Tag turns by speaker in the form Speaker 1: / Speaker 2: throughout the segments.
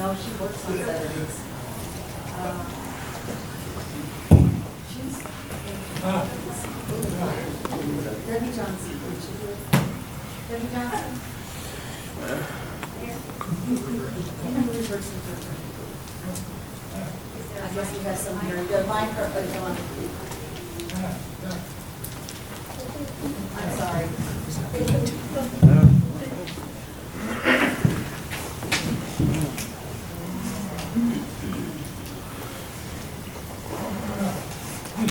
Speaker 1: No, she works on Saturdays. Debbie Johnson. Debbie Johnson. I guess we have some here. Good line for John. I'm sorry.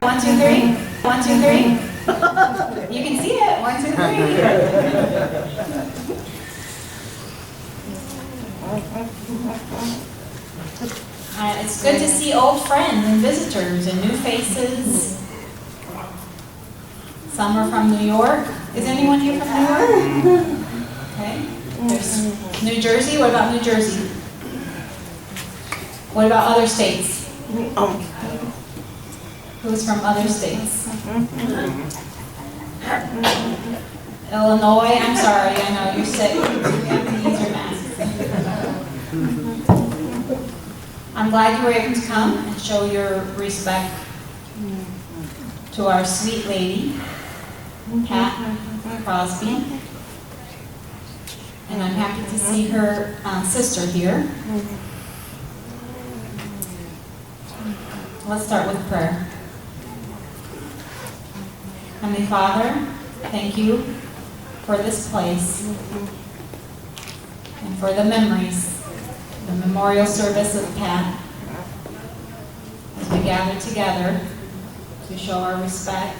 Speaker 2: One, two, three. 1, 2, 3. You can see it. 1, 2, 3. It's good to see old friends and visitors and new faces. Some are from New York. Is anyone here from New York? Okay. There's New Jersey. What about New Jersey? What about other states? Who's from other states? Illinois. I'm sorry. I know you're sick. You have to use your mask. I'm glad you were able to come and show your respect to our sweet lady, Pat Crosby. And I'm happy to see her sister here. Let's start with prayer. Heavenly Father, thank you for this place and for the memories, the memorial service of Pat, as we gather together to show our respect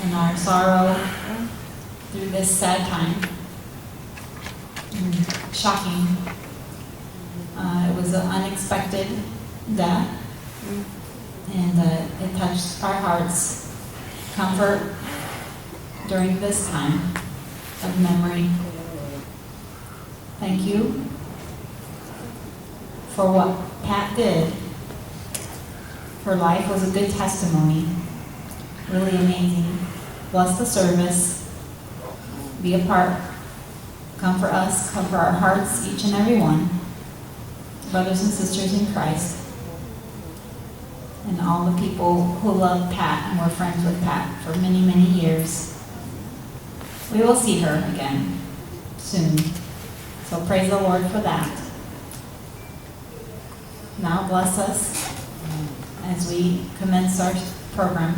Speaker 2: and our sorrow through this sad time. Shocking. It was an unexpected death, and it touched our hearts. Comfort during this time of memory. Thank you for what Pat did. Her life was a good testimony. Really amazing. Bless the service. Be a part Comfort us, comfort our hearts, each and every one, brothers and sisters in Christ, and all the people who love Pat and were friends with Pat for many, many years. We will see her again soon. So praise the Lord for that. Now bless us as we commence our program.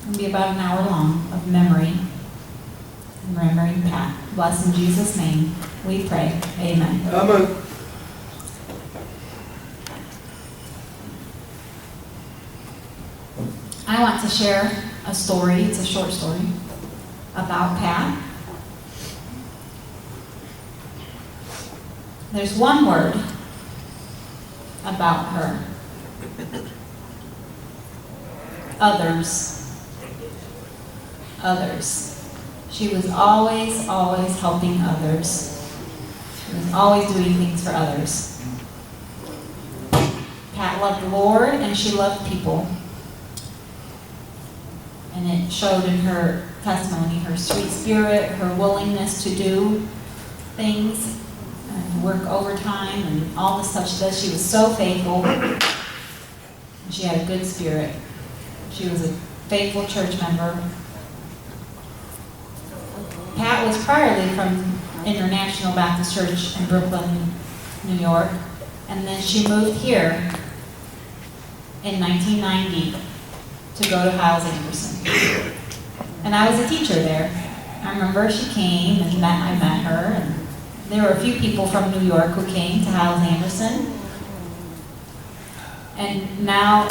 Speaker 2: It'll be about an hour long of memory and remembering Pat. Bless in Jesus' name we pray. Amen.
Speaker 3: Amen.
Speaker 2: I want to share a story. It's a short story about Pat. There's one word about her. Others. Others. She was always helping others. She was always doing things for others. Pat loved the Lord and she loved people. And it showed in her testimony, her sweet spirit, her willingness to do things, and work overtime, and all the stuff she does. She was so faithful. And she had a good spirit. She was a faithful church member. Pat was priorly from International Baptist Church in Brooklyn, New York, and then she moved here in 1990 to go to Hiles Anderson. And I was a teacher there. I remember she came and I met her, and there were a few people from New York who came to Hiles Anderson. And now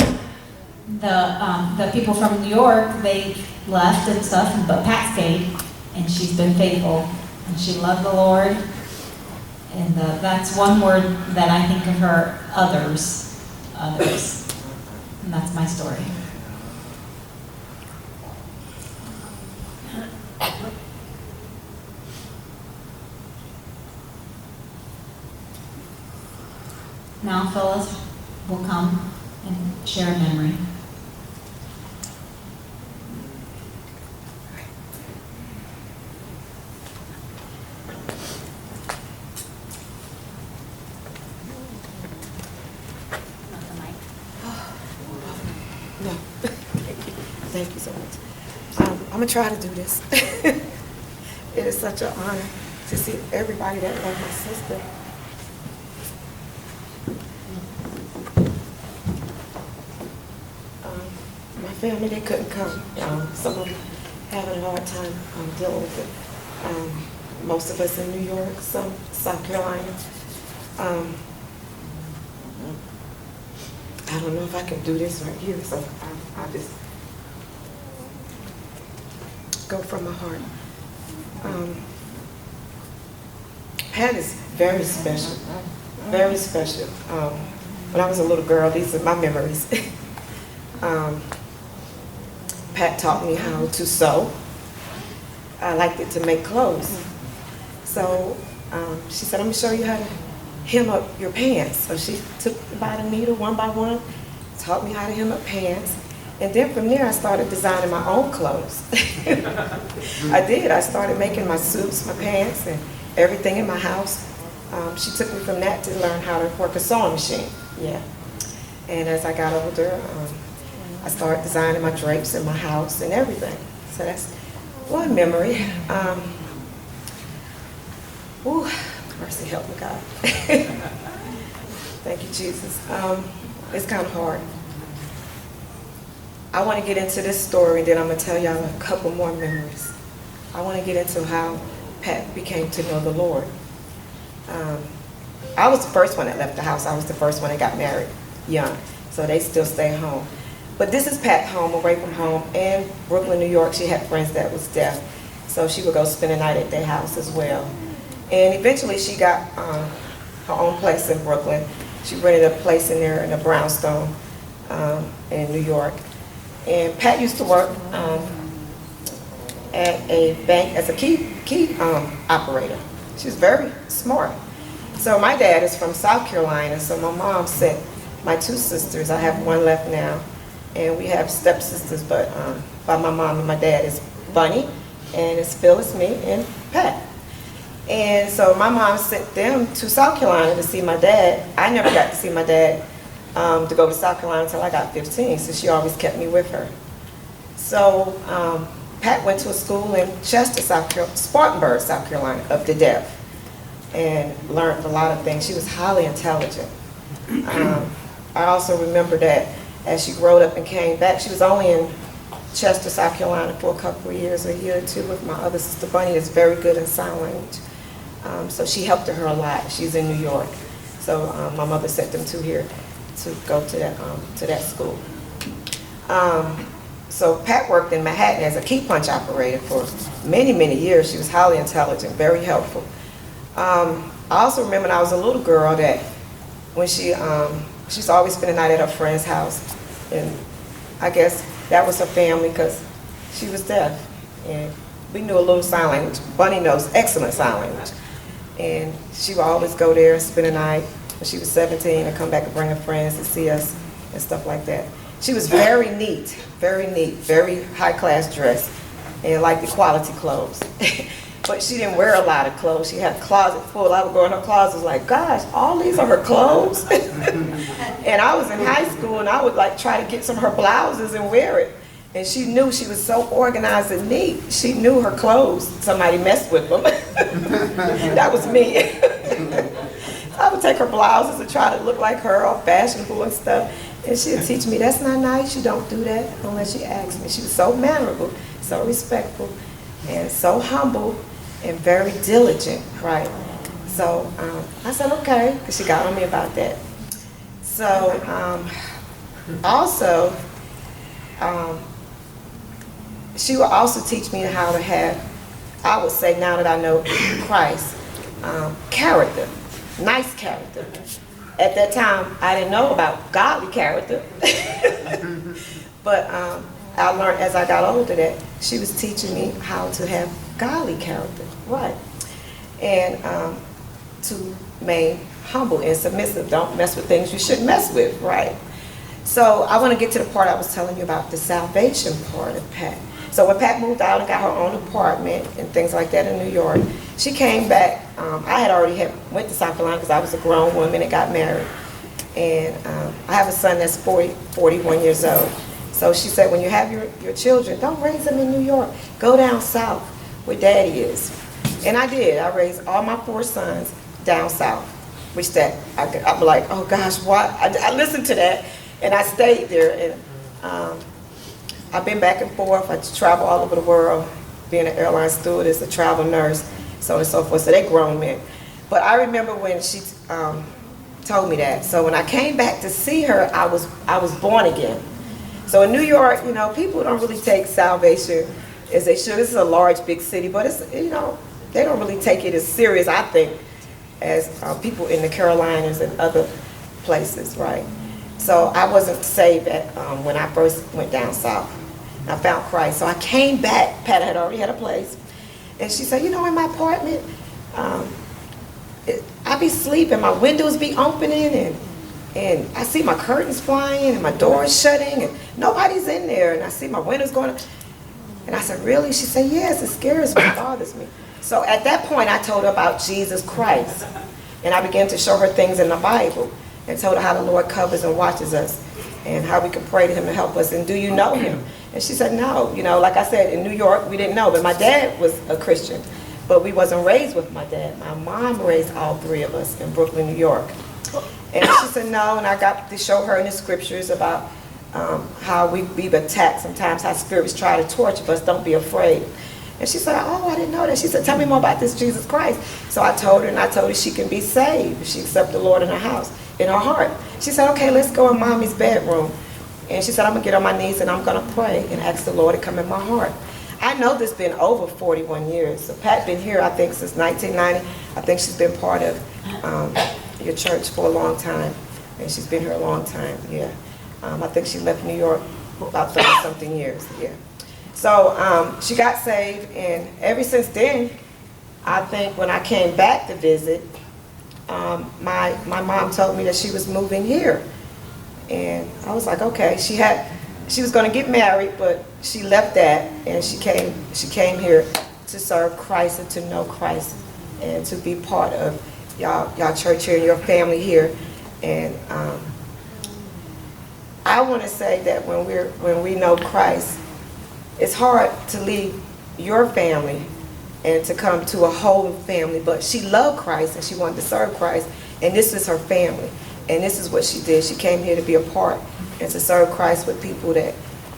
Speaker 2: the people from New York, they left and stuff, but Pat stayed, and she's been faithful, and she loved the Lord. And that's one word that I think of her, others. Others. And that's my story. Now Phyllis will come and share a memory.
Speaker 4: No. Thank you so much. I'm going to try to do this. It is such an honor to see everybody that loved my sister. My family, they couldn't come. Some of them having a hard time dealing with it. Most of us in New York, some South Carolina. I don't know if I can do this right here, so I'll just go from my heart. Pat is very special, very special. When I was a little girl, these are my memories. Pat taught me how to sew. I liked it to make clothes. So she said, I'm going to show you how to hem up your pants. So she took about a needle one by one, taught me how to hem up pants. And then from there, I started designing my own clothes. I did. I started making my suits, my pants, and everything in my house. She took me from that to learn how to work a sewing machine. Yeah. And as I got older, I started designing my drapes in my house and everything. So that's one memory. Ooh, mercy help me, God. Thank you, Jesus. It's kind of hard. I want to get into this story, then I'm going to tell y'all a couple more memories. I want to get into how Pat became to know the Lord. I was the first one that left the house. I was the first one that got married young, so they still stay home. But this is Pat's home, away from home, in Brooklyn, New York. She had friends that was deaf, so she would go spend a night at their house as well. And eventually she got her own place in Brooklyn. She rented a place in there in a brownstone in New York. And Pat used to work at a bank as a key operator. She was very smart. So my dad is from South Carolina, so my mom sent my two sisters. I have one left now, and we have stepsisters, but by my mom and my dad is Bunny and it's Phyllis, me, and Pat. And so my mom sent them to South Carolina to see my dad. I never got to see my dad to go to South Carolina until I got 15, so she always kept me with her. So Pat went to a school in Chester, Spartanburg, South Carolina, of the deaf, and learned a lot of things. She was highly intelligent. I also remember that as she growed up and came back, she was only in Chester, South Carolina for a couple of years, a year or two, with my other sister Bunny, is very good in sign language. So she helped her a lot. She's in New York. So my mother sent them to here to go to that school. So Pat worked in Manhattan as a key punch operator for many, many years. She was highly intelligent, very helpful. I also remember when I was a little girl that when she's always spent the night at her friend's house, and I guess that was her family because she was deaf, and we knew a little sign language. Bunny knows excellent sign language, and she would always go there and spend the night when she was 17 and come back and bring her friends to see us and stuff like that. She was very neat, very high-class dress, and liked the quality clothes. But she didn't wear a lot of clothes. She had a closet full. I would go in her closet like, gosh, all these are her clothes? And I was in high school, and I would like try to get some of her blouses and wear it. And she knew, she was so organized and neat. She knew her clothes. Somebody messed with them. That was me. I would take her blouses and try to look like her, all fashionable and stuff. And she would teach me, that's not nice, you don't do that unless she asks me. She was so mannerable, so respectful, and so humble, and very diligent, right? So I said, okay, because she got on me about that. So also, she will also teach me how to have, I would say now that I know Christ, character, nice character. At that time, I didn't know about godly character. But I learned as I got older that she was teaching me how to have godly character, right? And to remain humble and submissive. Don't mess with things you shouldn't mess with, right? So I want to get to the part I was telling you about, the salvation part of Pat. So when Pat moved out and got her own apartment and things like that in New York, she came back. I had already went to South Carolina because I was a grown woman and got married. And I have a son that's 41 years old. So she said, when you have your children, don't raise them in New York. Go down south where daddy is. And I did. I raised all my 4 sons down south, which I'm like, oh gosh, why? I listened to that and I stayed there. And I've been back and forth. I travel all over the world, being an airline stewardess, a travel nurse, so on and so forth. So they're grown men. But I remember when she told me that. So when I came back to see her, I was born again. So in New York, you know, people don't really take salvation as they should. This is a large, big city, but it's, you know, they don't really take it as serious, I think, as people in the Carolinas and other places, right? So I wasn't saved when I first went down south. I found Christ. So I came back. Pat had already had a place. And she said, you know, in my apartment, I be sleeping, my windows be opening, and I see my curtains flying and my doors shutting, and nobody's in there, and I see my windows going up. And I said, really? She said, yes, it scares me, it bothers me. So at that point, I told her about Jesus Christ. And I began to show her things in the Bible and told her how the Lord covers and watches us and how we can pray to him to help us. And do you know him? And she said, no. You know, like I said, in New York, we didn't know. But my dad was a Christian. But we wasn't raised with my dad. My mom raised all 3 of us in Brooklyn, New York. And she said, no. And I got to show her in the scriptures about how we've attacked sometimes, how spirits try to torture us. Don't be afraid. And she said, oh, I didn't know that. She said, tell me more about this Jesus Christ. So I told her, and I told her she can be saved if she accepts the Lord in her house, in her heart. She said, okay, let's go in Mommy's bedroom. And she said, I'm going to get on my knees and I'm going to pray and ask the Lord to come in my heart. I know this been over 41 years. So Pat been here, I think, since 1990. I think she's been part of your church for a long time. And she's been here a long time, yeah. I think she left New York about 30-something years, yeah. So she got saved, and ever since then, I think when I came back to visit, my mom told me that she was moving here. And I was like, okay. She had she was going to get married, but she left that and she came here to serve Christ and to know Christ and to be part of y'all church here and your family here. And I want to say that when we know Christ, it's hard to leave your family and to come to a whole family. But she loved Christ and she wanted to serve Christ, and this is her family. And this is what she did. She came here to be a part and to serve Christ with people that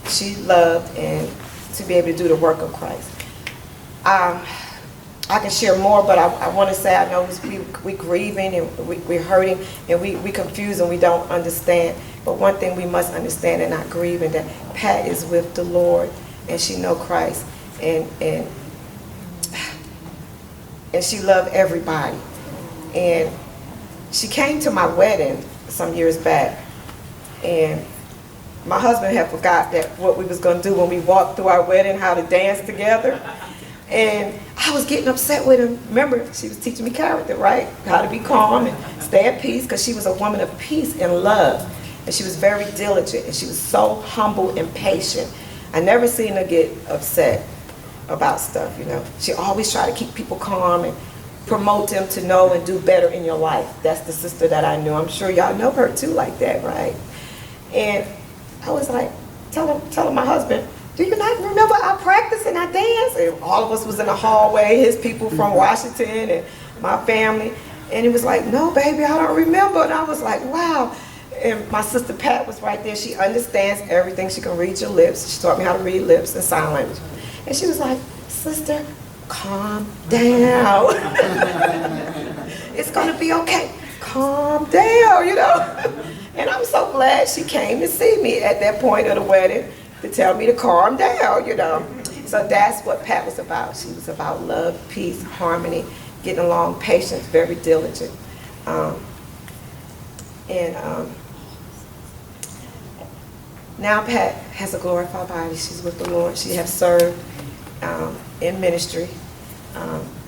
Speaker 4: she loved and to be able to do the work of Christ. I can share more, but I want to say I know we grieving and we're hurting and we confused and we don't understand. But one thing we must understand and not grieving, that Pat is with the Lord and she know Christ and she loved everybody. And she came to my wedding some years back, and my husband had forgot that what we was going to do when we walked through our wedding, how to dance together. And I was getting upset with him. Remember, she was teaching me character, right? How to be calm and stay at peace, because she was a woman of peace and love. And she was very diligent, and she was so humble and patient. I never seen her get upset about stuff, you know. She always tried to keep people calm and promote them to know and do better in your life. That's the sister that I knew. I'm sure y'all know her too like that, right? And I was like, telling my husband, do you not remember our practice and our dance? And all of us was in the hallway, his people from Washington and my family. And he was like, no, baby, I don't remember. And I was like, wow. And my sister Pat was right there. She understands everything. She can read your lips. She taught me how to read lips and sign language. And she was like, sister, calm down. It's gonna be okay. Calm down, you know. And I'm so glad she came to see me at that point of the wedding to tell me to calm down, you know. So that's what Pat was about. She was about love, peace, harmony, getting along, patience, very diligent. Now Pat has a glorified body. She's with the Lord. She has served in ministry.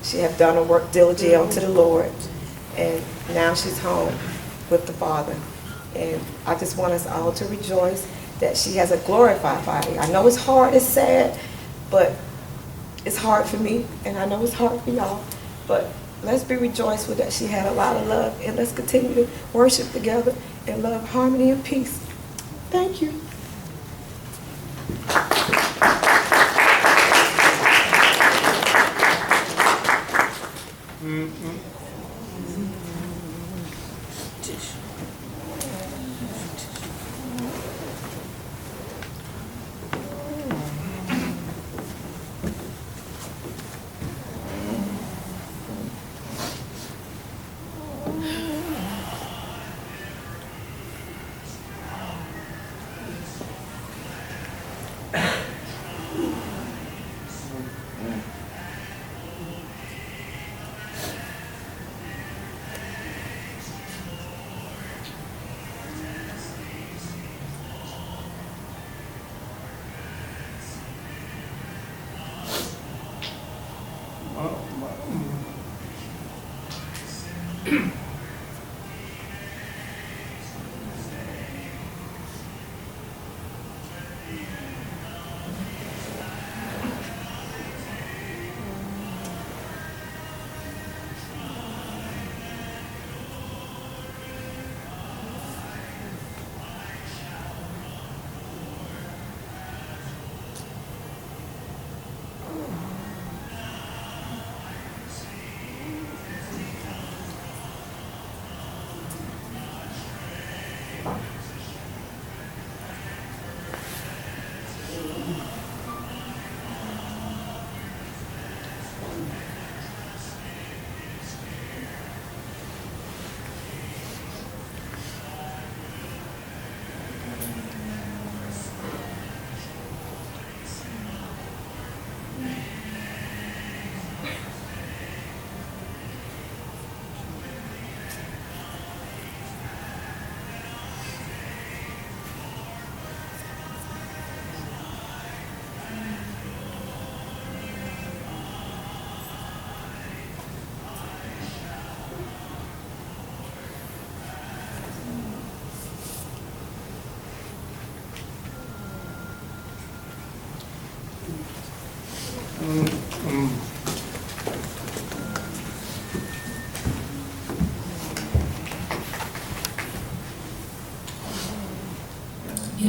Speaker 4: She have done her work diligently unto the Lord. And now she's home with the Father. And I just want us all to rejoice that she has a glorified body. I know it's hard, it's sad, but it's hard for me, and I know it's hard for y'all. But let's be rejoiceful that she had a lot of love, and let's continue to worship together and love, harmony, and peace. Thank you.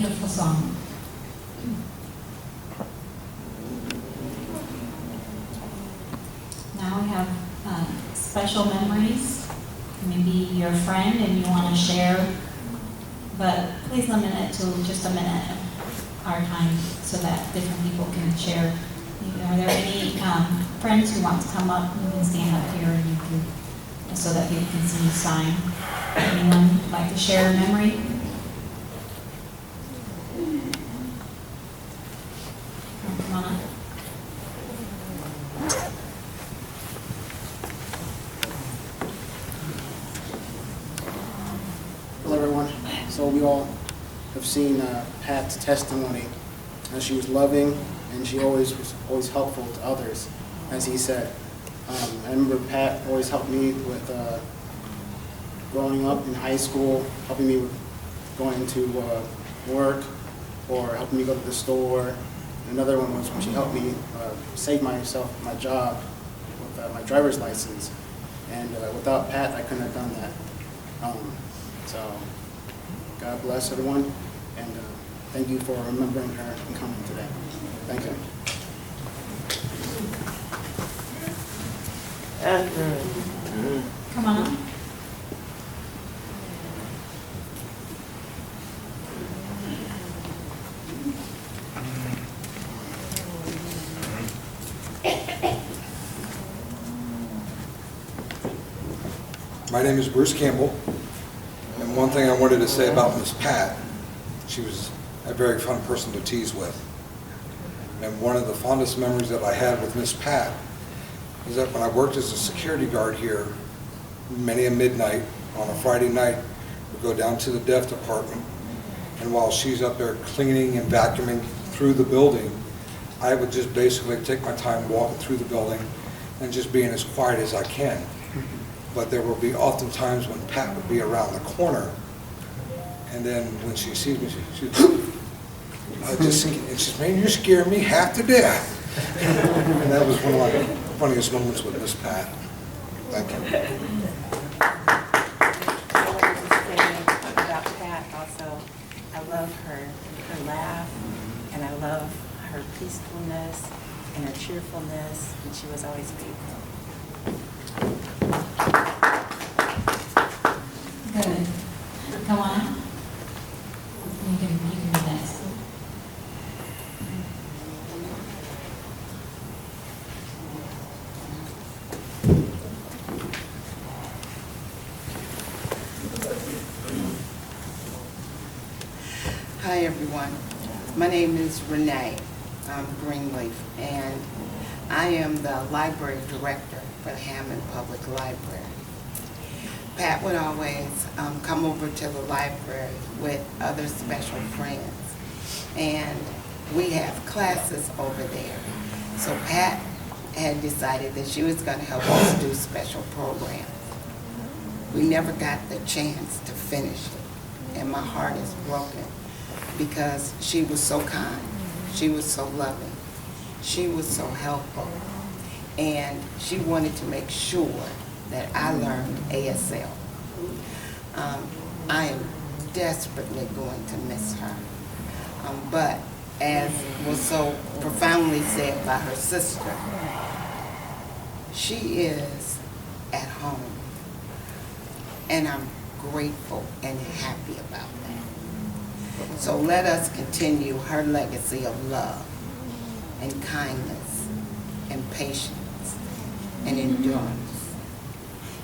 Speaker 2: beautiful song. Now we have special memories. Maybe you're a friend and you want to share, but please limit it to just a minute of our time so that different people can share. Are there any friends who want to come up? You can stand up here and you can, so that people can see you sign. Anyone like to share a memory? Come on up.
Speaker 3: Hello everyone. So we all have seen Pat's testimony. She was loving and she was always helpful to others, as he said. I remember Pat always helped me with growing up in high school, helping me with going to work, or helping me go to the store. Another one was when she helped me save myself my job with my driver's license. And without Pat, I couldn't have done that. So God bless everyone, and thank you for remembering her and coming today. Thank you.
Speaker 2: Come on up.
Speaker 5: My name is Bruce Campbell, and one thing I wanted to say about Miss Pat, she was a very fun person to tease with. And one of the fondest memories that I had with Miss Pat is that when I worked as a security guard here, many a midnight on a Friday night, we'd go down to the deaf department, and while she's up there cleaning and vacuuming through the building, I would just basically take my time walking through the building and just being as quiet as I can. But there will be often times when Pat would be around the corner, and then when she sees me, she's, man, you're scaring me half to death. And that was one of my funniest moments with Miss Pat. Thank you.
Speaker 6: About Pat also, I love her laugh, and I love her peacefulness and her cheerfulness, and she was always faithful.
Speaker 2: Good. Come on up. You can be next.
Speaker 7: Hi everyone, my name is Renee Greenleaf, and I am the library director for the Hammond Public Library. Pat would always come over to the library with other special friends, and we have classes over there. So Pat had decided that she was going to help us do special programs. We never got the chance to finish it, and my heart is broken because she was so kind, she was so loving, she was so helpful, and she wanted to make sure that I learned ASL. I am desperately going to miss her. But as was so profoundly said by her sister, she is at home. And I'm grateful and happy about that. So let us continue her legacy of love and kindness and patience and endurance.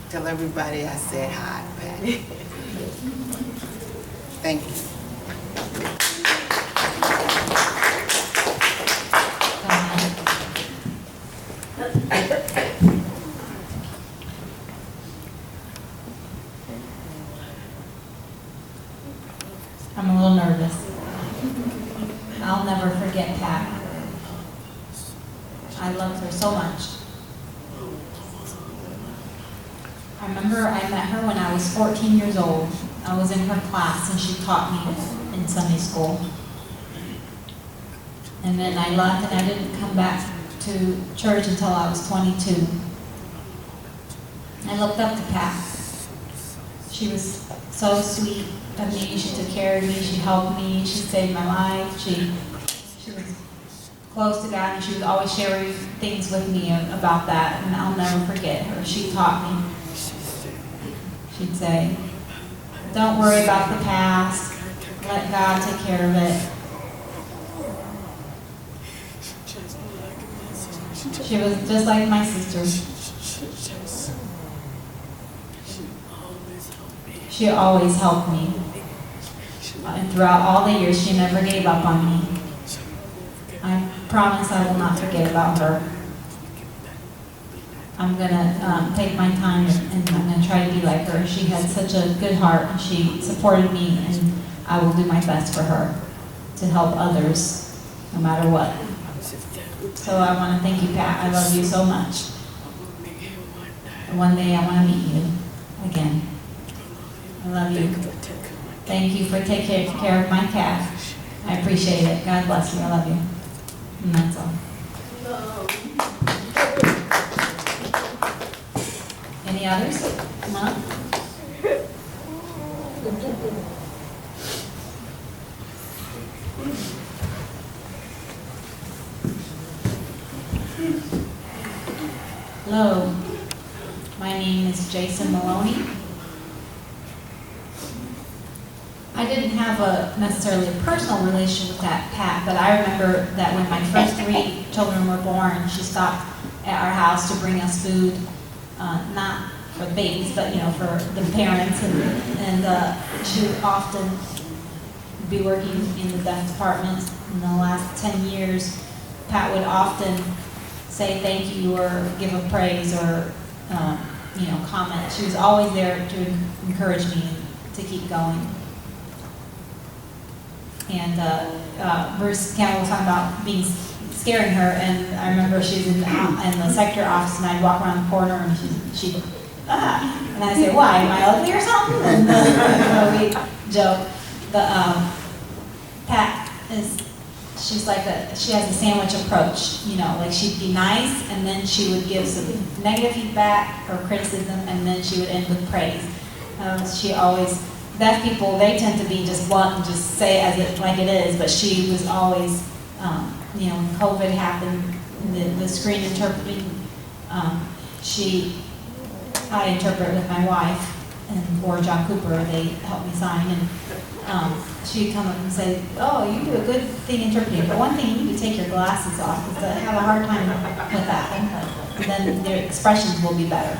Speaker 7: Tell everybody I said hi, Patty. Thank you.
Speaker 2: I'm a little nervous. I'll never forget Pat. I loved her so much. I remember I met her when I was 14 years old. I was in her class and she taught me in Sunday school. And then I left and I didn't come back to church until I was 22. I looked up to Pat. She was so sweet of me. She took care of me. She helped me. She saved my life. She was close to God, and she was always sharing things with me about that, and I'll never forget her. She taught me. She'd say, don't worry about the past. Let God take care of it. She was just like my sister. She always helped me. And throughout all the years, she never gave up on me. I promise I will not forget about her. I'm going to take my time and I'm going to try to be like her. She had such a good heart. She supported me, and I will do my best for her to help others, no matter what. So I want to thank you, Pat. I love you so much. And one day I want to meet you again. I love you. Thank you for taking care of my cat. I appreciate it. God bless you. I love you. And that's all. Any others? Come on. Hello. My name is Jason Maloney. I didn't have necessarily a personal relationship with that Pat, but I remember that when my first 3 children were born, she stopped at our house to bring us food, not for the babies, but for the parents, and she would often be working in the deaf department. In the last 10 years, Pat would often say thank you or give a praise or comment. She was always there to encourage me to keep going. And Bruce Campbell was talking about scaring her, and I remember she was in the secretary office, and I'd walk around the corner, and she'd and I'd say, why, am I ugly or something? And we joke. Pat she's like she has a sandwich approach, like she'd be nice, and then she would give some negative feedback or criticism, and then she would end with praise. She always, deaf people, they tend to be just blunt and just say it like it is, but she was always, when COVID happened, the screen interpreting, I interpret with my wife, or John Cooper, they helped me sign, and she'd come up and say, oh, you do a good thing interpreting, but one thing, you need to take your glasses off, because I have a hard time with that, and then their expressions will be better.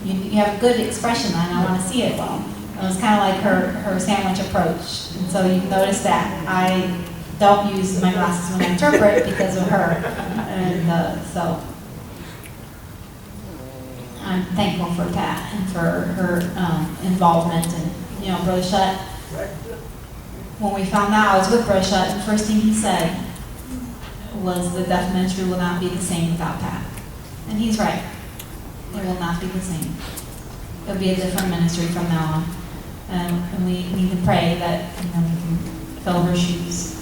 Speaker 2: You have a good expression, and I want to see it well. It was kind of like her sandwich approach. And so you notice that I don't use my glasses when I interpret because of her. And so I'm thankful for Pat and for her involvement. And, Brother Shutt, when we found out I was with Brother Shutt, the first thing he said was the deaf ministry will not be the same without Pat. And he's right. It will not be the same. It'll be a different ministry from now on. And we need to pray that we can fill her shoes.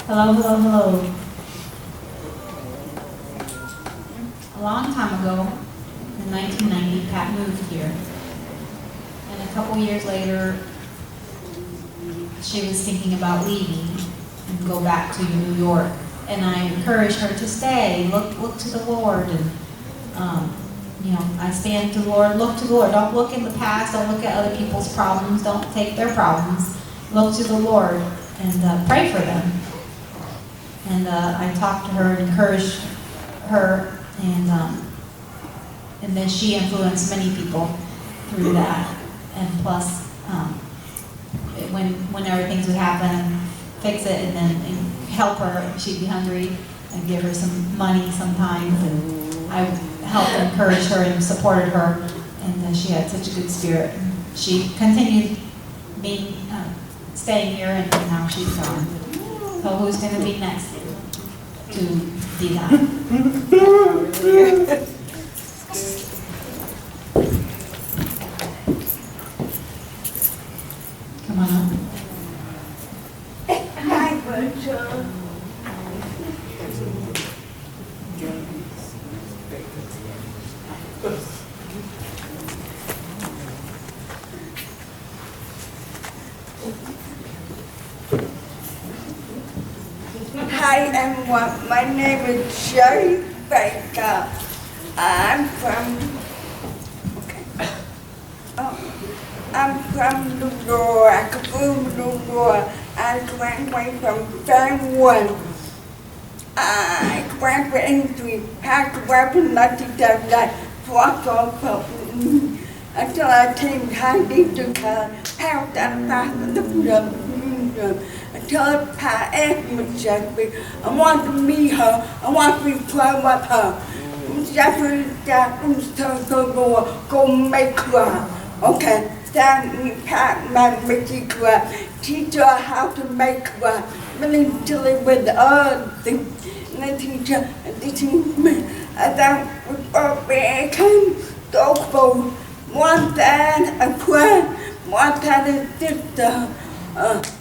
Speaker 2: Hello, hello, hello. A long time ago, in 1990, Pat moved here. And a couple years later, she was thinking about leaving and go back to New York. And I encouraged her to stay, look to the Lord. And, I stand to the Lord, look to the Lord. Don't look in the past, don't look at other people's problems, don't take their problems. Look to the Lord and pray for them. And I talked to her and encouraged her, and then she influenced many people through that. And plus, whenever things would happen, fix it and then help her. She'd be hungry, and give her some money sometimes. And I helped encourage her and supported her, and she had such a good spirit. She continued staying here, and now she's gone. So who's going to be next to do that?
Speaker 8: 911. My name is Jerry Baker. I'm from New York, from New York. I graduated from Taiwan. I graduated in until I came to until I asked me, I want to meet her, I want to be friends with her. Go make her. Okay, then we packed my teach her how to make her. Mentally with other things. And the teacher teaching me. And then we came to go. One dad a friend, one dad a sister.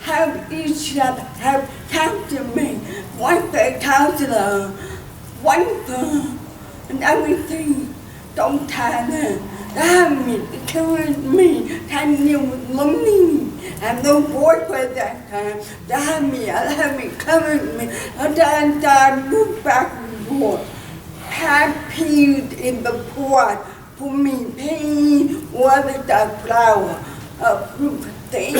Speaker 8: Help each other, help counsel me. One the counselor, one for and everything. Don't tell her. That me, killing me, telling you lonely. I have no boyfriend that time. That me, covering me. And then I moved back and forth. Had peas in the pot for me. Pain was the flower. Fruit thing.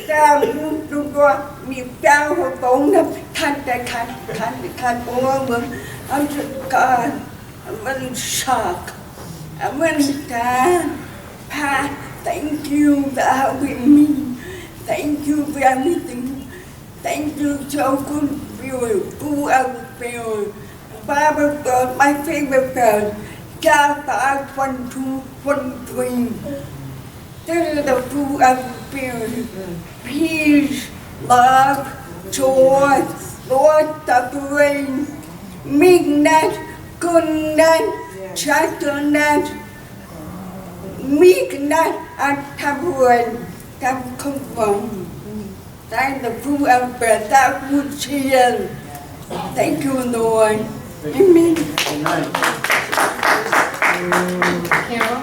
Speaker 8: That moved to go. Me down her bone up. Can't over. I'm just God. I'm really shocked. I'm really sad. Pat, thank you for helping me. Thank you for everything. Thank you so good for you. Who else feel? Bible God, my favorite God. God 5, 1, 2, 1, 3. This is the fruit of the Spirit. Peace, love, joy, Lord, suffering, meekness, goodness, gentleness, meekness, and temperance. That comes from. That's the fruit of the that would cheer. Thank you, Lord. Amen.
Speaker 2: Carol?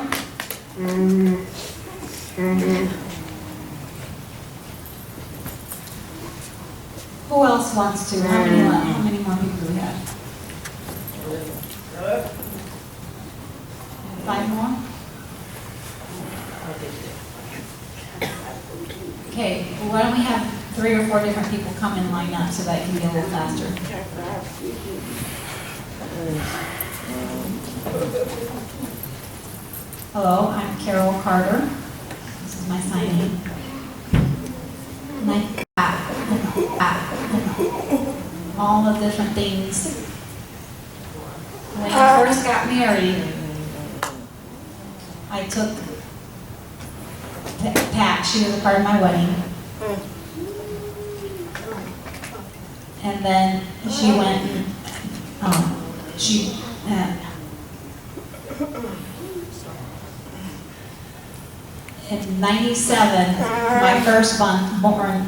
Speaker 2: Who else wants to? How many more people do we have? 5 more? Okay, well, why don't we have 3 or 4 different people come and line up so that it can be a little faster. Hello, I'm Carol Carter. This is my sign name. All the different things. When I first got married, I took Pat, she was a part of my wedding. And then she went and in 97, my first born,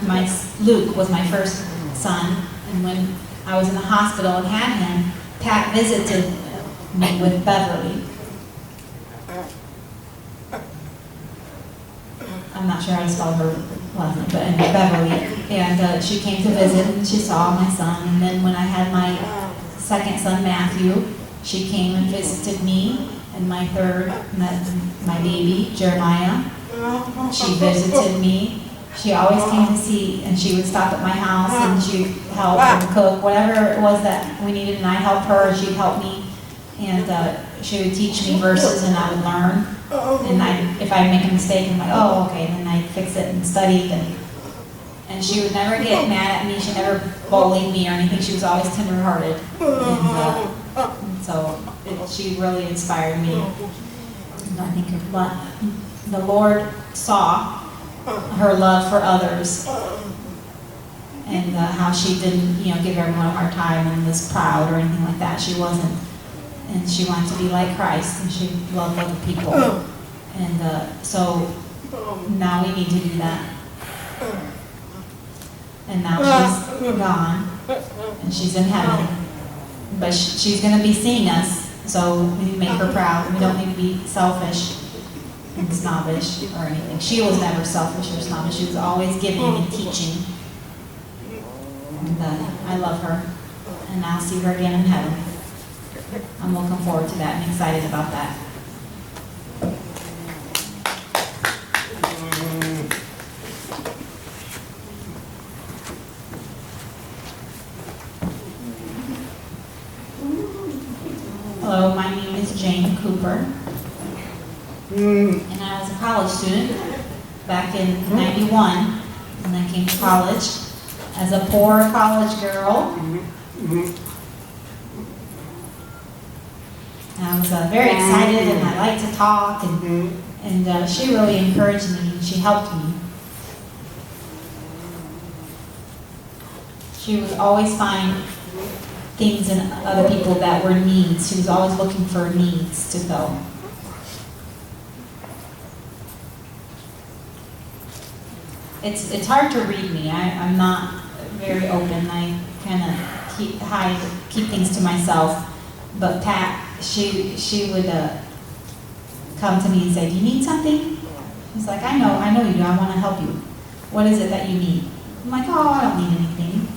Speaker 2: Luke was my first son, and when I was in the hospital and had him, Pat visited me with Beverly. I'm not sure how to spell her last name, but anyway, Beverly. And she came to visit and she saw my son. And then when I had my second son, Matthew, she came and visited me. And my third, my baby, Jeremiah, she visited me. She always came to see, and she would stop at my house and she'd help and cook, whatever it was that we needed. And I'd help her, and she'd help me. And she would teach me verses and I would learn. And if I make a mistake, I'm like, oh, okay, then I'd fix it and study. And she would never get mad at me. She never bullied me or anything. She was always tender-hearted. And so she really inspired me. And I think the Lord saw her love for others and how she didn't, give everyone a hard time and was proud or anything like that. She wasn't. And she wanted to be like Christ, and she loved other people. And so now we need to do that. And now she's gone, and she's in heaven. But she's going to be seeing us, so we need to make her proud. We don't need to be selfish and snobbish or anything. She was never selfish or snobbish. She was always giving and teaching. And I love her, and I'll see her again in heaven. I'm looking forward to that and excited about that. Hello, my name is Jane Cooper, and I was a college student back in '91, and I came to college as a poor college girl. And I was very excited, and I liked to talk, and she really encouraged me, and she helped me. She would always find things in other people that were needs. She was always looking for needs to fill. It's hard to read me. I'm not very open. I kind of keep things to myself. But Pat, she would come to me and say, "Do you need something?" He's like, I know you do. I want to help you. What is it that you need?" I'm like, "Oh, I don't need anything."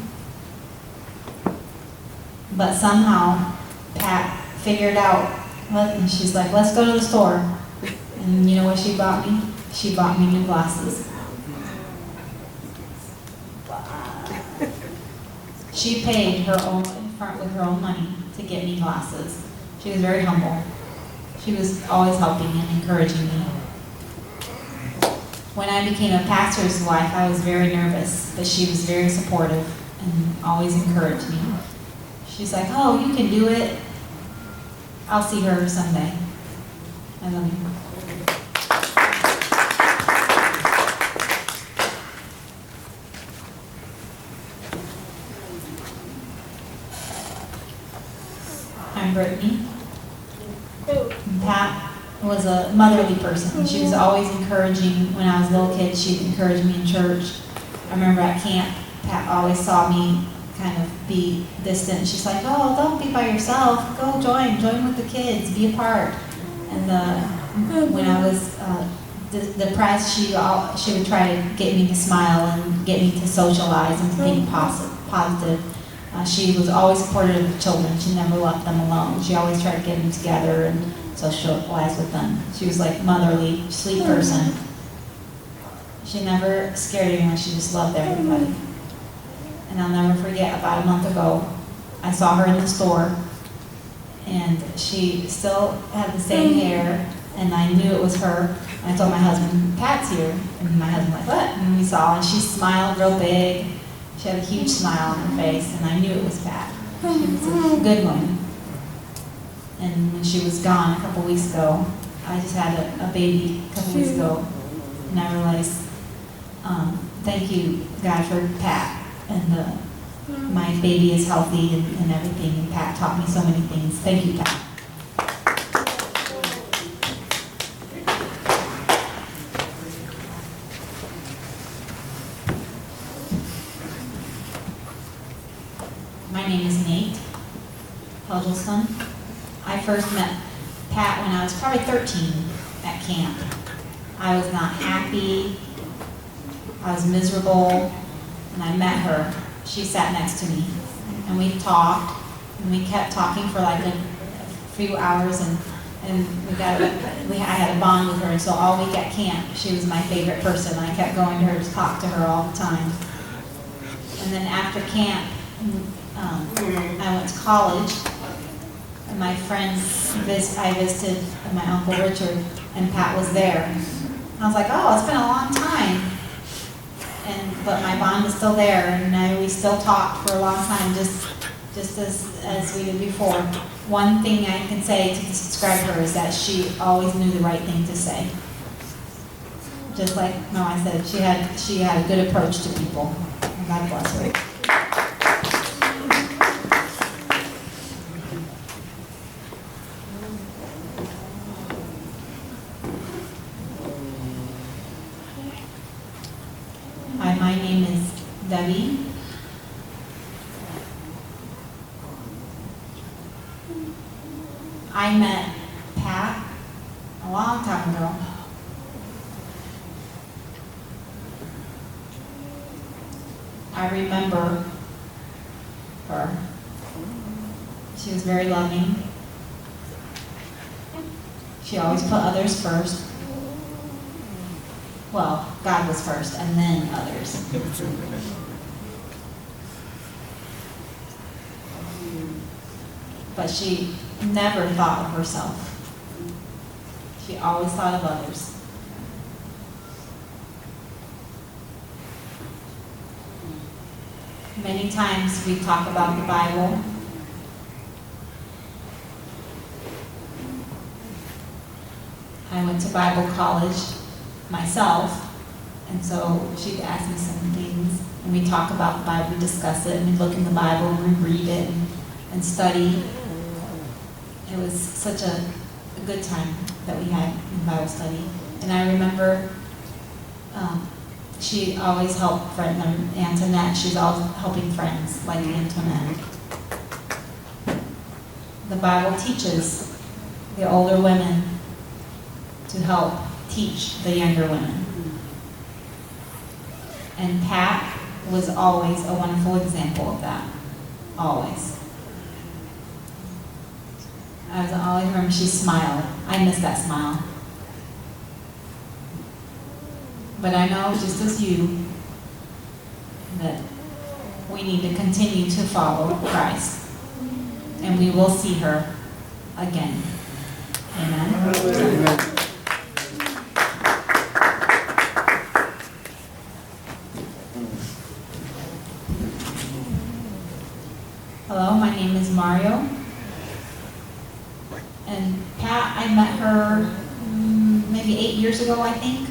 Speaker 2: But somehow, Pat figured out, and she's like, "Let's go to the store." And you know what she bought me? She bought me new glasses. She paid her own front with her own money to get me glasses. She was very humble. She was always helping and encouraging me. When I became a pastor's wife, I was very nervous, but she was very supportive and always encouraged me. She's like, "Oh, you can do it. I'll see her someday." I love you. I'm Brittany. Pat was a motherly person. She was always encouraging. When I was a little kid, she'd encourage me in church. I remember at camp, Pat always saw me kind of be distant. She's like, "Oh, don't be by yourself. Go join with the kids. Be a part." And when I was depressed, she would try to get me to smile and get me to socialize and to think positive. She was always supportive of the children. She never left them alone. She always tried to get them together and socialize with them. She was like motherly, sweet person. She never scared anyone. She just loved everybody. And I'll never forget, about a month ago, I saw her in the store, and she still had the same hair, and I knew it was her. And I told my husband, "Pat's here." And my husband was like, "What?" And we saw, and she smiled real big. She had a huge smile on her face, and I knew it was Pat. She was a good woman. And when she was gone a couple weeks ago, I just had a baby a couple weeks ago, and I realized, thank you, God, for Pat. And my baby is healthy and everything, and Pat taught me so many things. Thank you, Pat. My name is Nate Helgelston. I first met Pat when I was probably 13 at camp. I was not happy. I was miserable. And I met her. She sat next to me, and we talked, and we kept talking for like a few hours, and I had a bond with her. And so all week at camp, she was my favorite person. I kept going to her to talk to her all the time. And then after camp, I went to college, and my friends, I visited my Uncle Richard, and Pat was there. I was like, "Oh, it's been a long time." But my bond is still there, and we still talked for a long time, just as we did before. One thing I can say to describe her is that she always knew the right thing to say. Just like I said, she had a good approach to people. And God bless her. Hi, my name is Debbie. I met Pat a long time ago. I remember She was very loving. She always put others first. Well, God was first, and then others. But she never thought of herself. She always thought of others. Many times we talk about the Bible. I went to Bible college myself, and so she'd ask me some things, and we talk about the Bible, we discuss it, and we look in the Bible, and we read it, and study. It was such a good time that we had in Bible study. And I remember she always helped friends. Antoinette, she's always helping friends like Antoinette. The Bible teaches the older women to help teach the younger women. And Pat was always a wonderful example of that. Always. I was always remember she smiled. I miss that smile. But I know, just as you, that we need to continue to follow Christ. And we will see her again. Amen.
Speaker 3: Amen.
Speaker 2: Hello, my name is Mario. And Pat, I met her maybe 8 years ago, I think.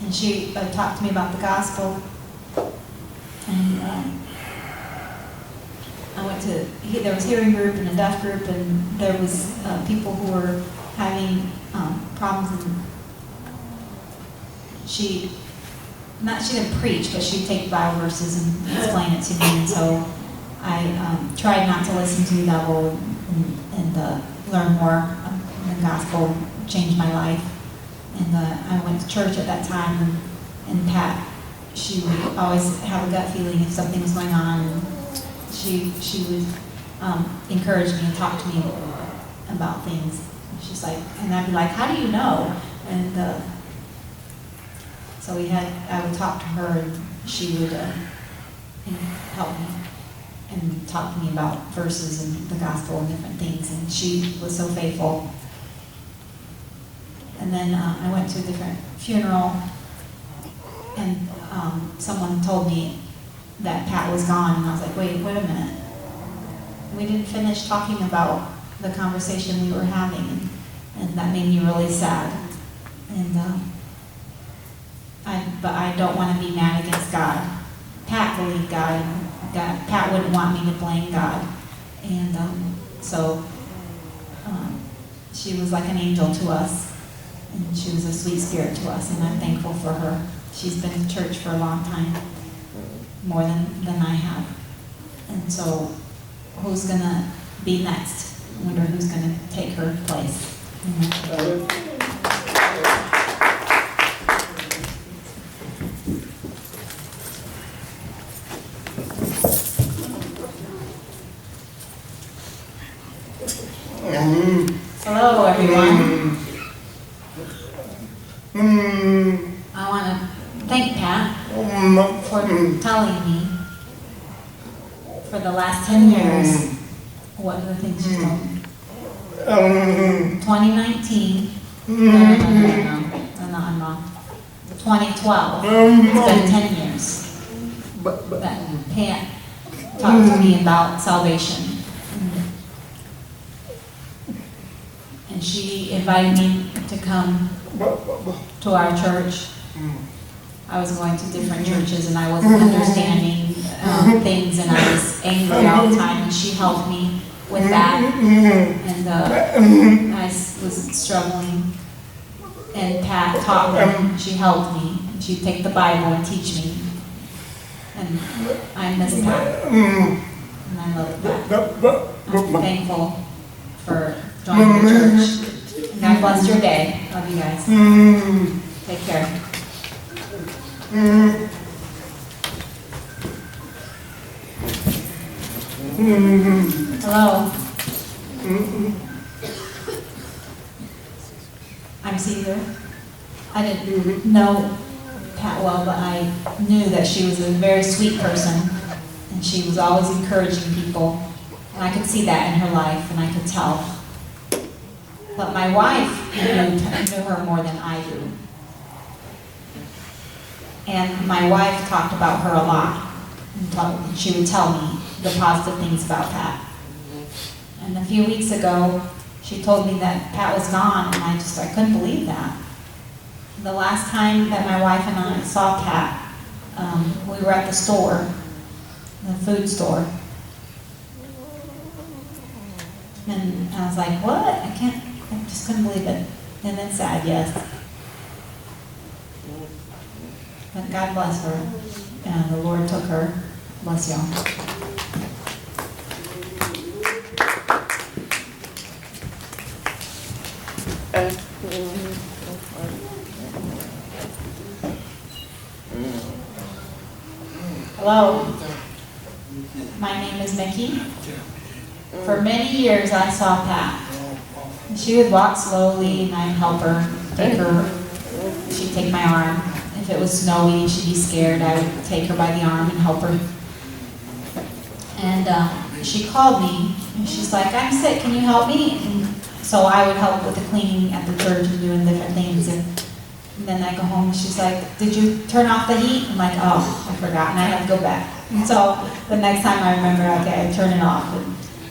Speaker 2: And she talked to me about the gospel. And I went to, there was hearing group and a deaf group, and there was people who were having problems. And she didn't preach, but she'd take Bible verses and explain it to me. And so I tried not to listen to the devil and learn more. The gospel changed my life. And I went to church at that time, and Pat, she would always have a gut feeling if something was going on. And she would encourage me and talk to me about things. And she's like, and I'd be like, how do you know? And so I would talk to her, and she would help me and talk to me about verses and the gospel and different things. And she was so faithful. And then I went to a different funeral, and someone told me that Pat was gone, and I was like, wait a minute. We didn't finish talking about the conversation we were having, and that made me really sad. And but I don't want to be mad against God. Pat believed God, and Pat wouldn't want me to blame God. And so she was like an angel to us. And she was a sweet spirit to us, and I'm thankful for her. She's been in church for a long time, more than I have. And so, who's going to be next? I wonder who's going to take her place. Hello, everyone. I want to thank Pat for telling me for the last 10 years what are the things she's told me. 2019, no, I'm wrong. 2012, it's been 10 years that Pat talked to me about salvation. And she invited me to come to our church. I was going to different churches, and I wasn't understanding things, and I was angry all the time, and she helped me with that. And I was struggling, and Pat taught me, she helped me, and she'd take the Bible and teach me. And I miss Pat, and I love Pat. I'm thankful for joining the church. God bless your day. Love you guys. Take care. Hello. I'm Caesar. I didn't know Pat well, but I knew that she was a very sweet person, and she was always encouraging people, and I could see that in her life, and I could tell. But my wife knew her more than I do. And my wife talked about her a lot. And she would tell me the positive things about Pat. And a few weeks ago, she told me that Pat was gone, and I couldn't believe that. The last time that my wife and I saw Pat, we were at the store, the food store. And I was like, what? I just couldn't believe it. And then sad, yes. But God bless her. And the Lord took her. Bless y'all. Hello. My name is Mickey. For many years I saw Pat. She would walk slowly and I'd help her, take her. She'd take my arm. If it was snowy, she'd be scared. I would take her by the arm and help her. And she called me and she's like, I'm sick, can you help me? And so I would help with the cleaning at the church and doing different things. And then I go home and she's like, did you turn off the heat? I'm like, oh, I forgot, and I have to go back. And so the next time I remember, okay, I turn it off.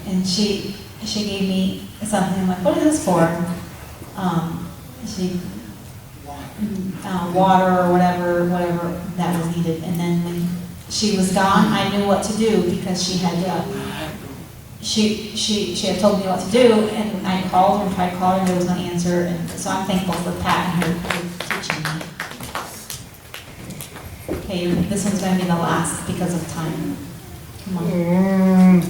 Speaker 2: And she gave me something. I'm like, what is this for? Water or whatever that was needed. And then when she was gone, I knew what to do because she had told me what to do, and I called her and tried to call her, and there was no answer. And so I'm thankful for Pat and her teaching me. Okay, this one's going to be the last because of time. Come on.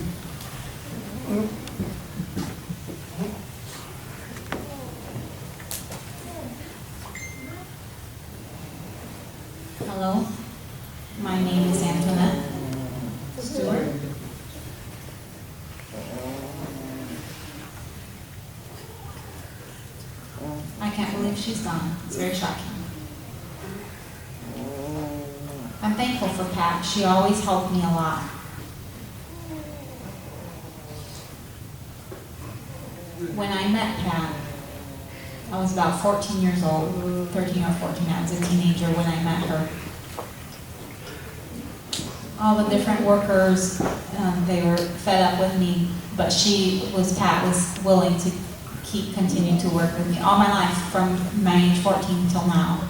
Speaker 2: Hello, my name is Antoinette Stuart. I can't believe she's gone. It's very shocking. I'm thankful for Pat. She always helped me a lot. When I met Pat, I was about 14 years old, 13 or 14. I was a teenager when I met her. All the different workers, they were fed up with me, but Pat was willing to continue to work with me all my life from my age 14 till now.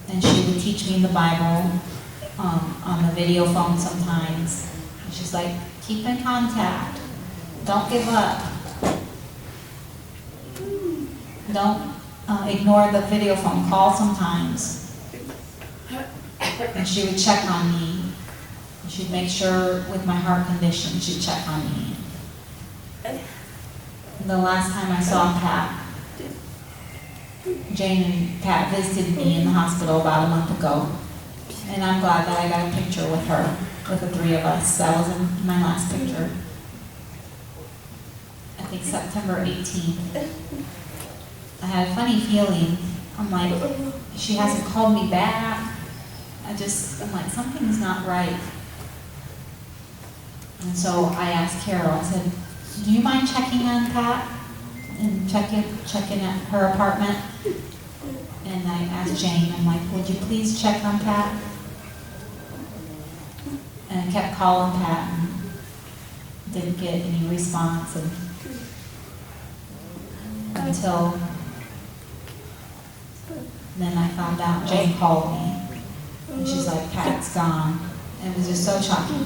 Speaker 2: And she would teach me the Bible on the video phone sometimes. And she's like, keep in contact. Don't give up. Don't ignore the video phone. Call sometimes. And she would check on me. She'd make sure with my heart condition, she'd check on me. The last time I saw Pat, Jane and Pat visited me in the hospital about a month ago. And I'm glad that I got a picture with her, with the three of us. That was in my last picture. I think September 18th. I had a funny feeling. I'm like, she hasn't called me back. I'm like, something's not right. And so I asked Carol, I said, do you mind checking on Pat and checking at her apartment? And I asked Jane, I'm like, would you please check on Pat? And I kept calling Pat and didn't get any response until then I found out. Jane called me and she's like, Pat's gone. And it was just so shocking.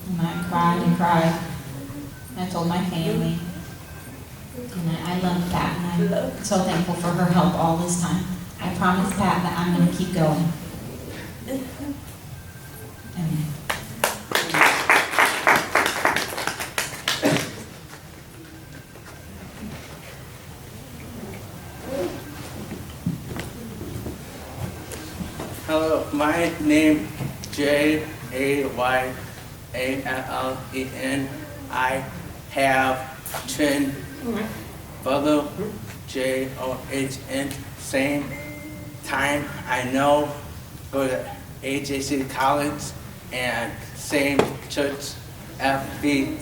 Speaker 2: And I cried and cried. I told my family, and I love Pat, and I'm so thankful for her help all this time. I promised Pat that I'm going to keep going. Amen.
Speaker 9: Hello, my name Jay A.Y. Jalen. I have twin brother, John. Same time I know, go to AJC College and same church, FB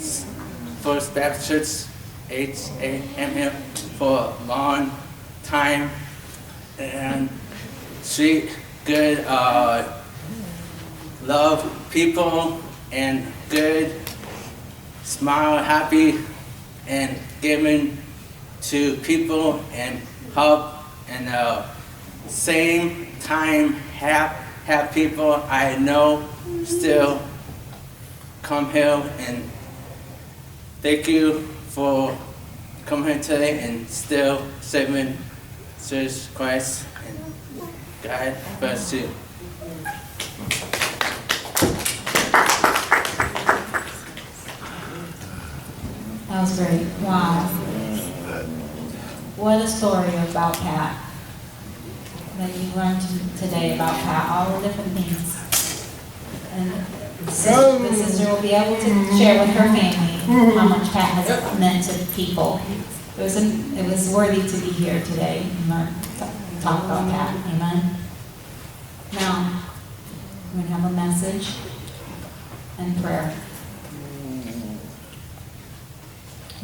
Speaker 9: First Baptist Church, HAMM for a long time, and sweet, good, love people, and good, smile, happy, and giving to people, and help, and same time have people I know still come here, and thank you for coming here today and still serving Jesus Christ, and God bless you.
Speaker 2: That was great. Wow. What a story about Pat. That you learned today about Pat, all the different things. And the sister will be able to share with her family how much Pat has meant to people. It was worthy to be here today and learn, talk about Pat. Amen. Now, we're going to have a message and prayer.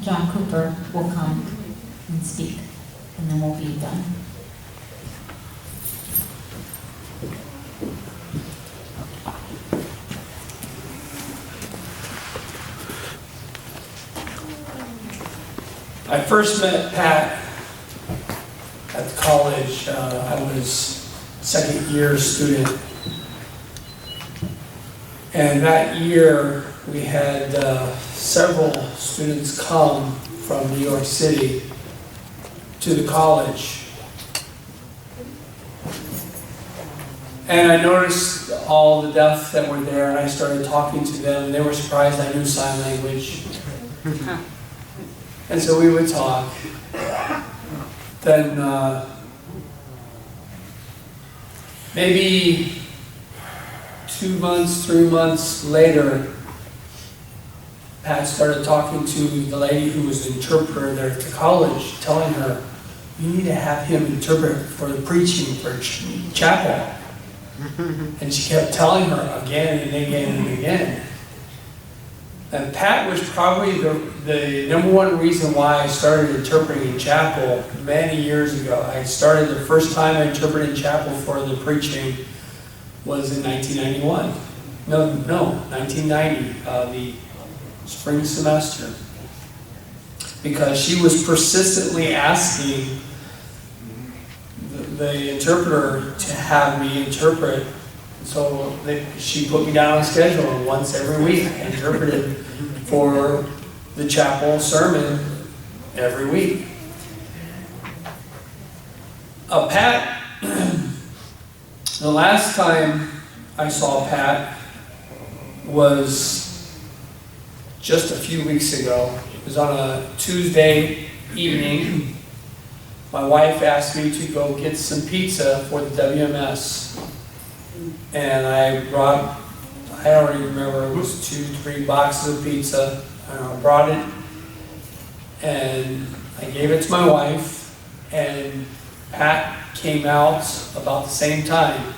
Speaker 2: John Cooper will come and speak, and then we'll be done.
Speaker 10: I first met Pat at the college. I was second year student. And that year we had several students come from New York City to the college. And I noticed all the deaf that were there, and I started talking to them, and they were surprised I knew sign language. And so we would talk. Then maybe 2 months, 3 months later, Pat started talking to the lady who was the interpreter there at the college, telling her, you need to have him interpret for the preaching for chapel. And she kept telling her again and again and again. And Pat was probably the number one reason why I started interpreting in chapel many years ago. I started the first time I interpreted in chapel for the preaching was in 1991. No, 1990, the spring semester. Because she was persistently asking the interpreter to have me interpret. So she put me down on schedule, and once every week I interpreted for the chapel sermon every week. Pat, the last time I saw Pat was just a few weeks ago. It was on a Tuesday evening. My wife asked me to go get some pizza for the WMS. And I don't even remember, it was 2-3 boxes of pizza. I brought it, and I gave it to my wife, and Pat came out about the same time.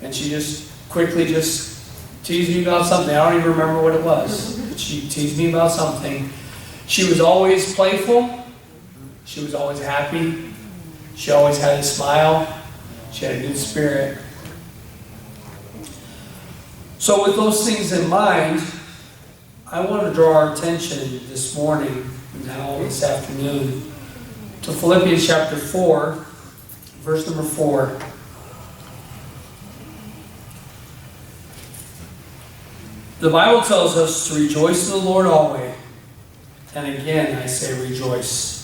Speaker 10: And she just quickly teased me about something. I don't even remember what it was. But she teased me about something. She was always playful. She was always happy. She always had a smile. She had a good spirit. So with those things in mind, I want to draw our attention this morning, now this afternoon, to Philippians chapter 4, verse number 4. The Bible tells us to rejoice in the Lord always. And again, I say rejoice.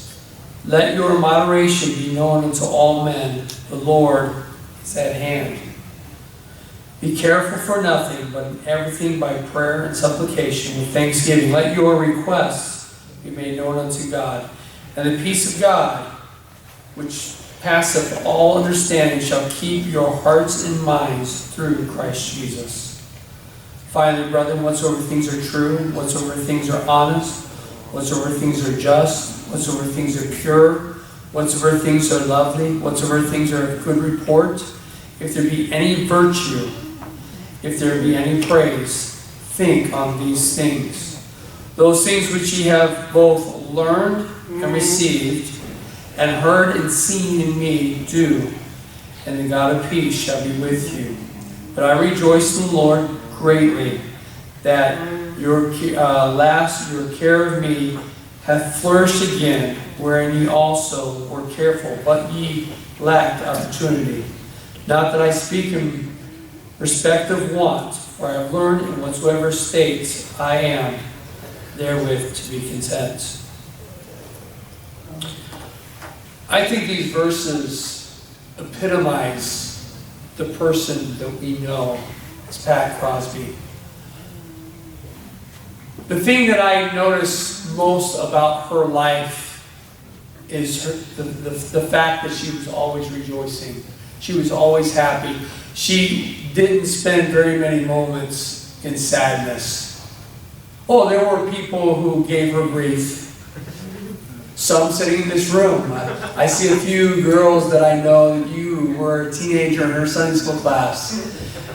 Speaker 10: Let your moderation be known unto all men. The Lord is at hand. Be careful for nothing, but in everything by prayer and supplication with thanksgiving. Let your requests be made known unto God. And the peace of God, which passeth all understanding, shall keep your hearts and minds through Christ Jesus. Finally, brethren, whatsoever things are true, whatsoever things are honest, whatsoever things are just, whatsoever things are pure, whatsoever things are lovely, whatsoever things are of good report, if there be any virtue, if there be any praise, think on these things. Those things which ye have both learned and received, and heard and seen in me, do, and the God of peace shall be with you. But I rejoice in the Lord greatly, that your care of me hath flourished again, wherein ye also were careful, but ye lacked opportunity. Not that I speak in respect of want, for I have learned in whatsoever states I am, therewith to be content. I think these verses epitomize the person that we know as Pat Crosby. The thing that I notice most about her life is the fact that she was always rejoicing. She was always happy. She didn't spend very many moments in sadness. Oh, there were people who gave her grief. Some sitting in this room. I see a few girls that I know that you were a teenager in her Sunday school class.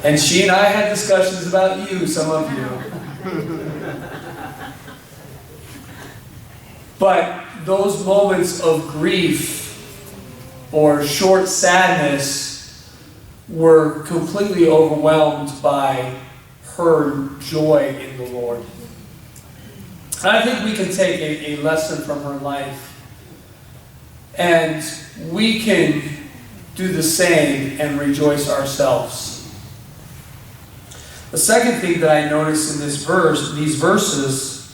Speaker 10: And she and I had discussions about you, some of you. But those moments of grief or short sadness were completely overwhelmed by her joy in the Lord. And I think we can take a lesson from her life, and we can do the same and rejoice ourselves. The second thing that I notice in these verses,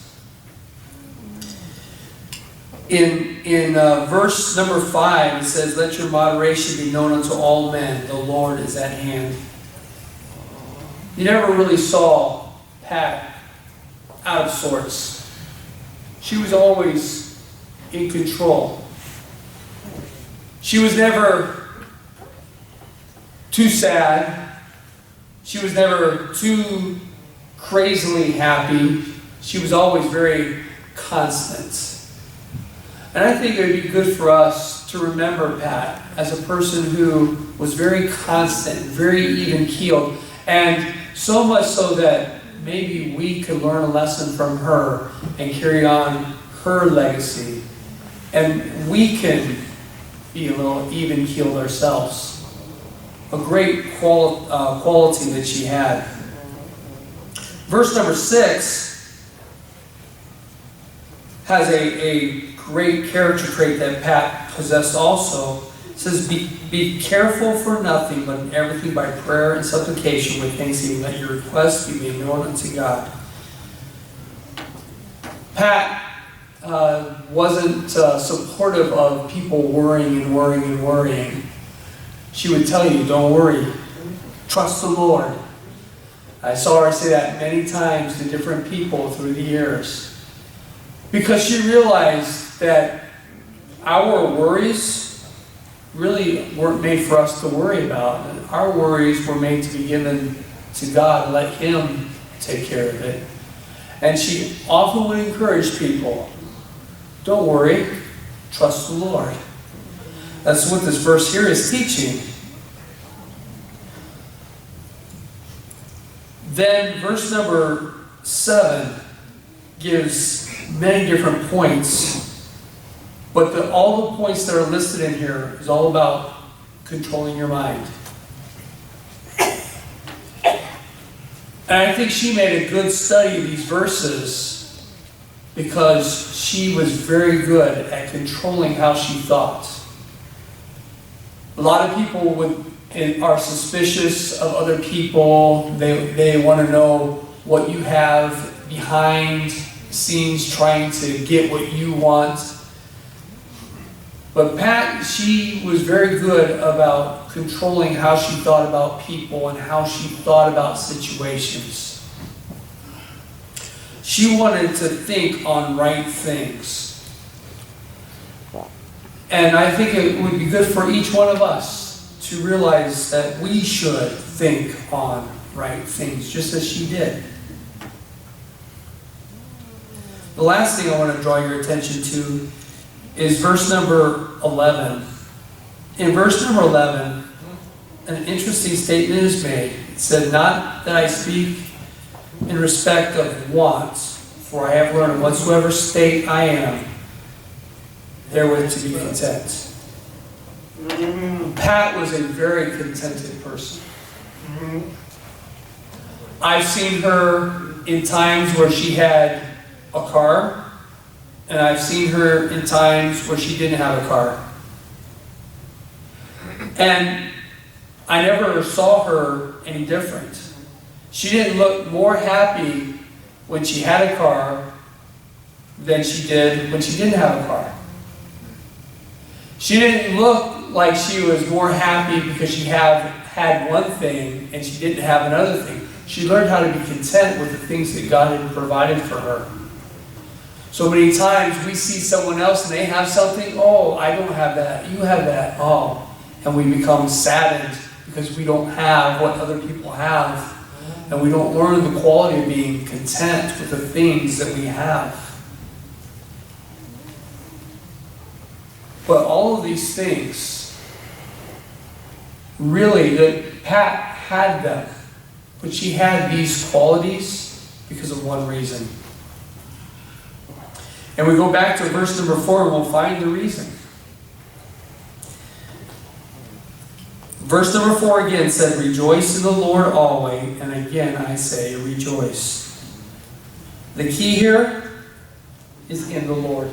Speaker 10: in verse number 5, it says, "Let your moderation be known unto all men, the Lord is at hand." You never really saw Pat out of sorts. She was always in control. She was never too sad. She was never too crazily happy. She was always very constant. And I think it would be good for us to remember Pat as a person who was very constant, very even-keeled, and so much so that maybe we could learn a lesson from her and carry on her legacy. And we can be a little even-keeled ourselves. A great quality that she had. Verse number 6 has a great character trait that Pat possessed also. It says, be careful for nothing, but in everything by prayer and supplication with thanksgiving, let your requests be made known unto God. Pat wasn't supportive of people worrying and worrying and worrying. She would tell you, don't worry, trust the Lord. I saw her say that many times to different people through the years. Because she realized that our worries really weren't made for us to worry about. Our worries were made to be given to God and let Him take care of it. And she often would encourage people, don't worry, trust the Lord. That's what this verse here is teaching. Then verse number 7 gives many different points, but all the points that are listed in here is all about controlling your mind. And I think she made a good study of these verses because she was very good at controlling how she thought. A lot of people are suspicious of other people. They want to know what you have behind scenes trying to get what you want. But Pat, she was very good about controlling how she thought about people and how she thought about situations. She wanted to think on right things. And I think it would be good for each one of us to realize that we should think on right things, just as she did. The last thing I want to draw your attention to is verse number 11. In verse number 11, an interesting statement is made. It said, "Not that I speak in respect of wants, for I have learned in whatsoever state I am, therewith to be content." Pat was a very contented person. I've seen her in times where she had a car, and I've seen her in times where she didn't have a car. And I never saw her any different. She didn't look more happy when she had a car than she did when she didn't have a car. She didn't look like she was more happy because she had one thing and she didn't have another thing. She learned how to be content with the things that God had provided for her. So many times we see someone else and they have something, oh, I don't have that, you have that, oh. And we become saddened because we don't have what other people have. And we don't learn the quality of being content with the things that we have. But all of these things, really, that Pat had them. But she had these qualities because of one reason. And we go back to verse number 4 and we'll find the reason. Verse number 4 again said, "Rejoice in the Lord always." And again I say, rejoice. The key here is in the Lord.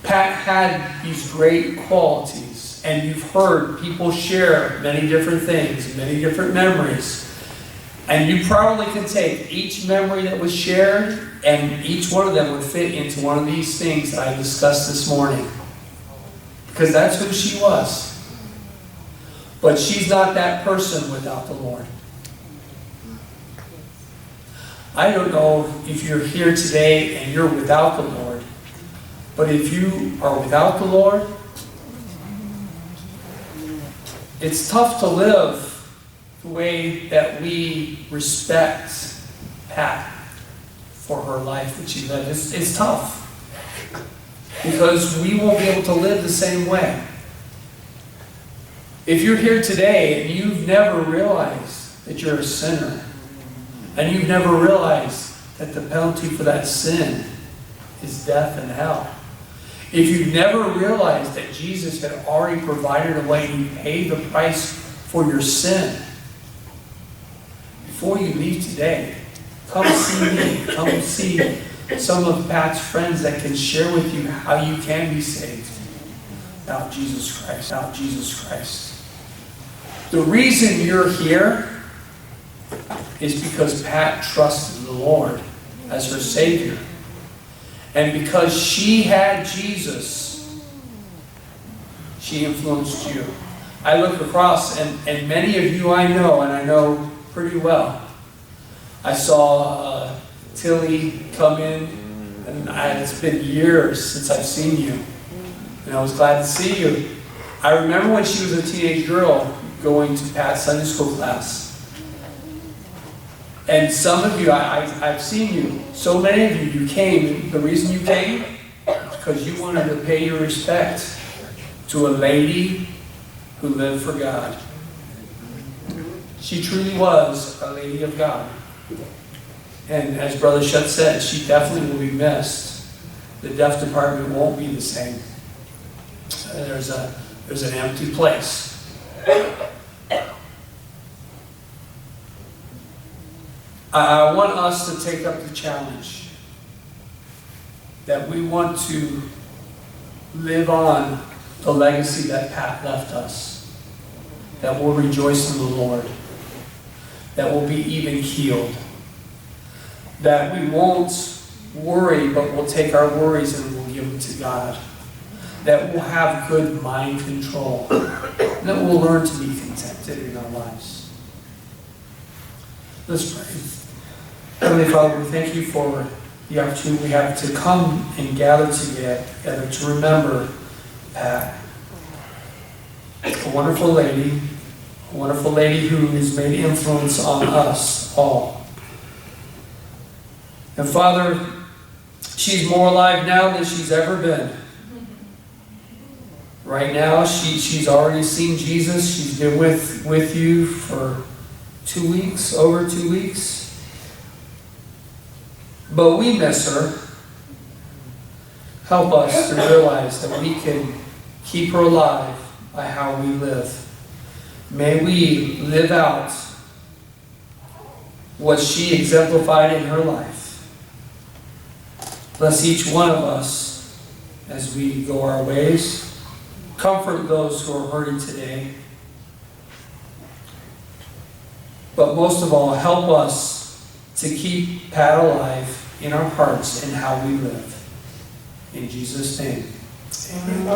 Speaker 10: Pat had these great qualities, and you've heard people share many different things, many different memories. And you probably can take each memory that was shared, and each one of them would fit into one of these things that I discussed this morning. Because that's who she was. But she's not that person without the Lord. I don't know if you're here today and you're without the Lord, but if you are without the Lord, it's tough to live the way that we respect Pat for her life that she led. It's tough. Because we won't be able to live the same way. If you're here today and you've never realized that you're a sinner, and you've never realized that the penalty for that sin is death and hell, if you've never realized that Jesus had already provided a way, He paid the price for your sin, before you leave today, come see me, come see some of Pat's friends that can share with you how you can be saved without Jesus Christ, without Jesus Christ. The reason you're here is because Pat trusted the Lord as her Savior. And because she had Jesus, she influenced you. I look across, and many of you I know, and I know pretty well. I saw Tilly come in, and it's been years since I've seen you, and I was glad to see you. I remember when she was a teenage girl going to Pat's Sunday school class, and some of you, I've seen you, so many of you came. The reason you came is because you wanted to pay your respect to a lady who lived for God. She truly was a lady of God. And as Brother Shutt said, she definitely will be missed. The deaf department won't be the same. There's an empty place. I want us to take up the challenge that we want to live on the legacy that Pat left us. That we'll rejoice in the Lord. That we'll be even keeled. That we won't worry, but we'll take our worries and we'll give them to God. That we'll have good mind control. And that we'll learn to be contented in our lives. Let's pray. Heavenly Father, we thank you for the opportunity we have to come and gather together to remember Pat. a wonderful lady who has made influence on us all. And Father, she's more alive now than she's ever been. Right now, she's already seen Jesus. She's been with you for 2 weeks, over 2 weeks. But we miss her. Help us to realize that we can keep her alive by how we live. May we live out what she exemplified in her life. Bless each one of us as we go our ways. Comfort those who are hurting today. But most of all, help us to keep Pat alive in our hearts and how we live. In Jesus' name. Amen.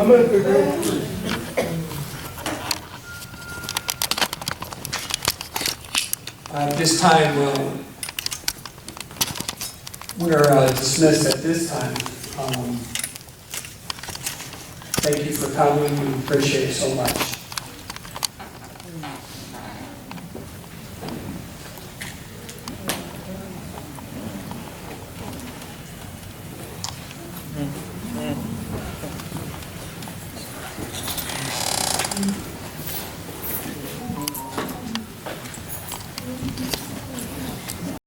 Speaker 10: At this time, we're dismissed at this time. Thank you for coming. We appreciate it so much.